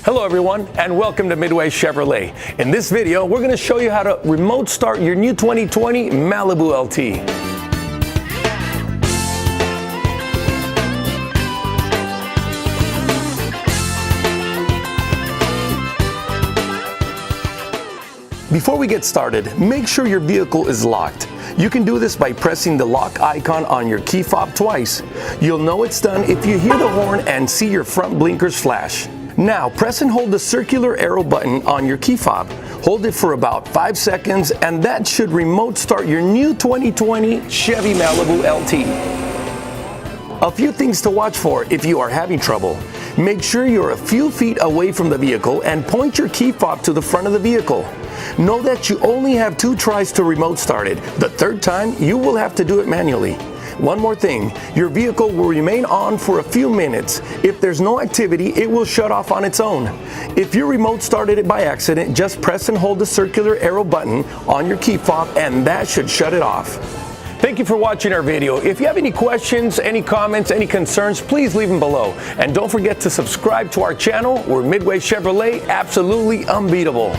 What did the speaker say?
Hello everyone, and welcome to Midway Chevrolet. In this video, we're going to show you how to remote start your new 2020 Malibu Lt. Before we get started, make sure your vehicle is locked. You can do this by pressing the lock icon on your key fob twice. You'll know it's done if you hear the horn and see your front blinkers flash. Now, press and hold the circular arrow button on your key fob. Hold it for about 5 seconds, and that should remote start your new 2020 Chevy Malibu Lt. A few things to watch for if you are having trouble. Make sure you're a few feet away from the vehicle and point your key fob to the front of the vehicle. Know that you only have 2 tries to remote start it. The third time, you will have to do it manually. One more thing, your vehicle will remain on for a few minutes. If there's no activity, it will shut off on its own. If you remote started it by accident, just press and hold the circular arrow button on your key fob and that should shut it off. Thank you for watching our video. If you have any questions, any comments, any concerns, please leave them below. And don't forget to subscribe to our channel. We're Midway Chevrolet, absolutely unbeatable.